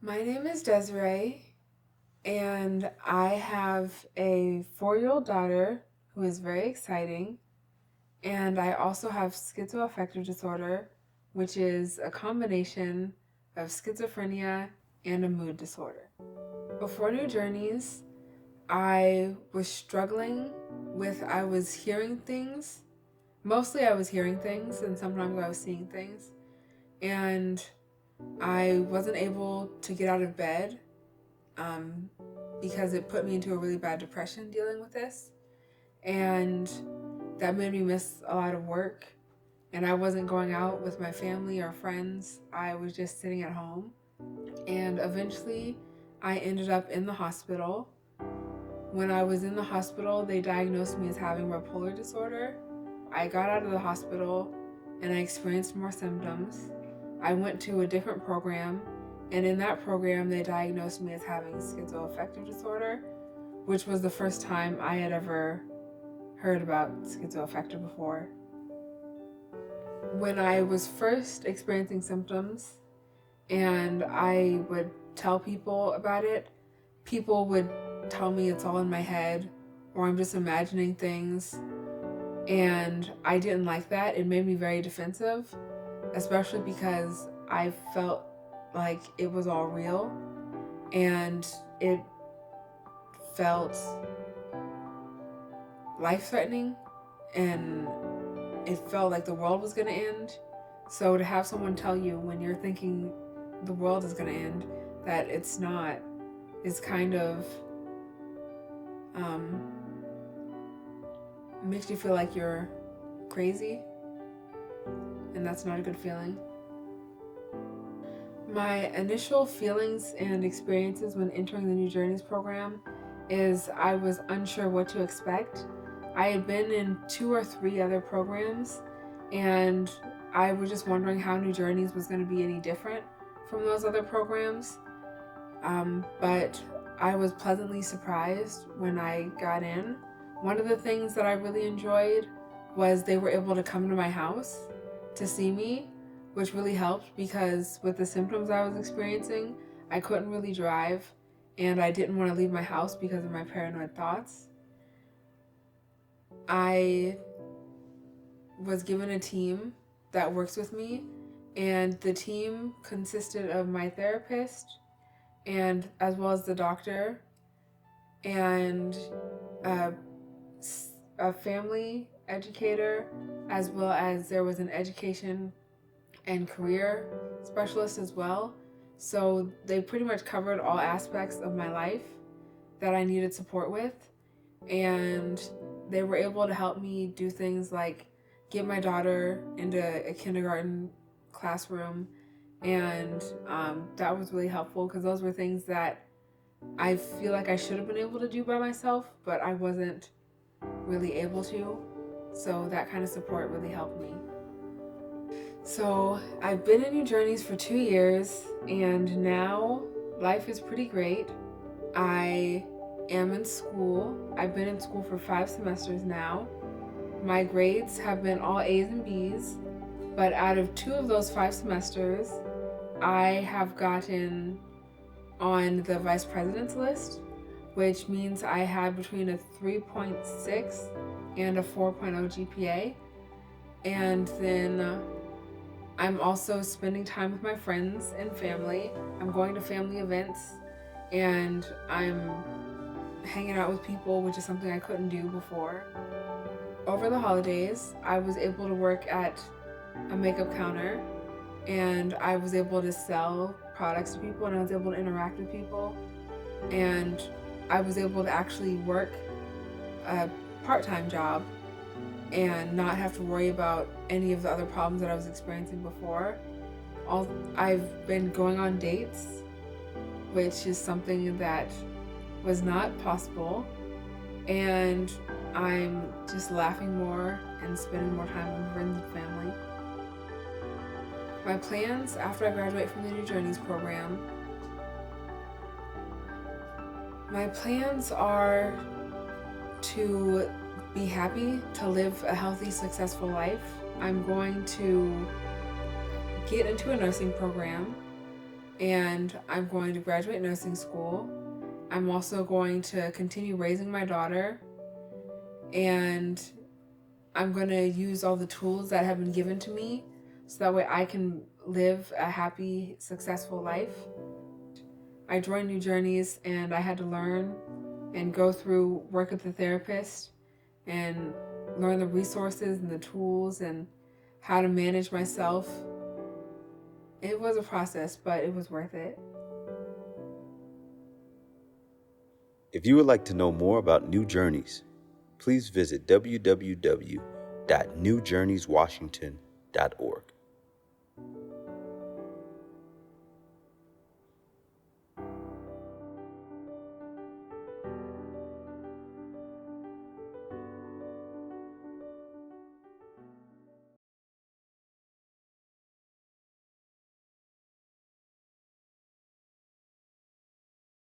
My name is Desiree, and I have a 4-year-old daughter who is very exciting. And I also have schizoaffective disorder, which is a combination of schizophrenia and a mood disorder. Before New Journeys, I was struggling I was hearing things. Mostly I was hearing things, and sometimes I was seeing things. And I wasn't able to get out of bed um, because it put me into a really bad depression dealing with this. And that made me miss a lot of work. And I wasn't going out with my family or friends. I was just sitting at home. And eventually, I ended up in the hospital. When I was in the hospital, they diagnosed me as having bipolar disorder. I got out of the hospital and I experienced more symptoms. I went to a different program, and in that program, they diagnosed me as having schizoaffective disorder, which was the first time I had ever heard about schizoaffective before. When I was first experiencing symptoms and I would tell people about it, people would tell me it's all in my head or I'm just imagining things. And I didn't like that. It made me very defensive, especially because I felt like it was all real and it felt life threatening and it felt like the world was going to end. So to have someone tell you when you're thinking the world is going to end that it's not is kind of um, makes you feel like you're crazy, and that's not a good feeling. My initial feelings and experiences when entering the New Journeys program is I was unsure what to expect. I had been in 2 or 3 other programs, and I was just wondering how New Journeys was going to be any different from those other programs. But I was pleasantly surprised when I got in. One of the things that I really enjoyed was they were able to come to my house to see me, which really helped because with the symptoms I was experiencing, I couldn't really drive and I didn't want to leave my house because of my paranoid thoughts. I was given a team that works with me, and the team consisted of my therapist and as well as the doctor and a, a family educator, as well as there was an education and career specialist as well. So they pretty much covered all aspects of my life that I needed support with. And they were able to help me do things like get my daughter into a kindergarten classroom. And that was really helpful because those were things that I feel like I should have been able to do by myself, but I wasn't really able to. So that kind of support really helped me. So I've been in New Journeys for 2 years, and now life is pretty great. I am in school. I've been in school for 5 semesters now. My grades have been all A's and B's, but out of 2 of those 5 semesters, I have gotten on the vice president's list, which means I had between a 3.6 and a 4.0 GPA. And then I'm also spending time with my friends and family. I'm going to family events and I'm hanging out with people, which is something I couldn't do before. Over the holidays, I was able to work at a makeup counter and I was able to sell products to people and I was able to interact with people and I was able to actually work a part-time job and not have to worry about any of the other problems that I was experiencing before. I've been going on dates, which is something that was not possible, and I'm just laughing more and spending more time with friends and family. My plans after I graduate from the New Journeys program, my plans are to be happy, to live a healthy, successful life. I'm going to get into a nursing program. and I'm going to graduate nursing school. I'm also going to continue raising my daughter, and I'm going to use all the tools that have been given to me so that way I can live a happy, successful life. I joined New Journeys and I had to learn and go through work with the therapist and learn the resources and the tools and how to manage myself. It was a process, but it was worth it. If you would like to know more about New Journeys, please visit www.newjourneyswashington.org.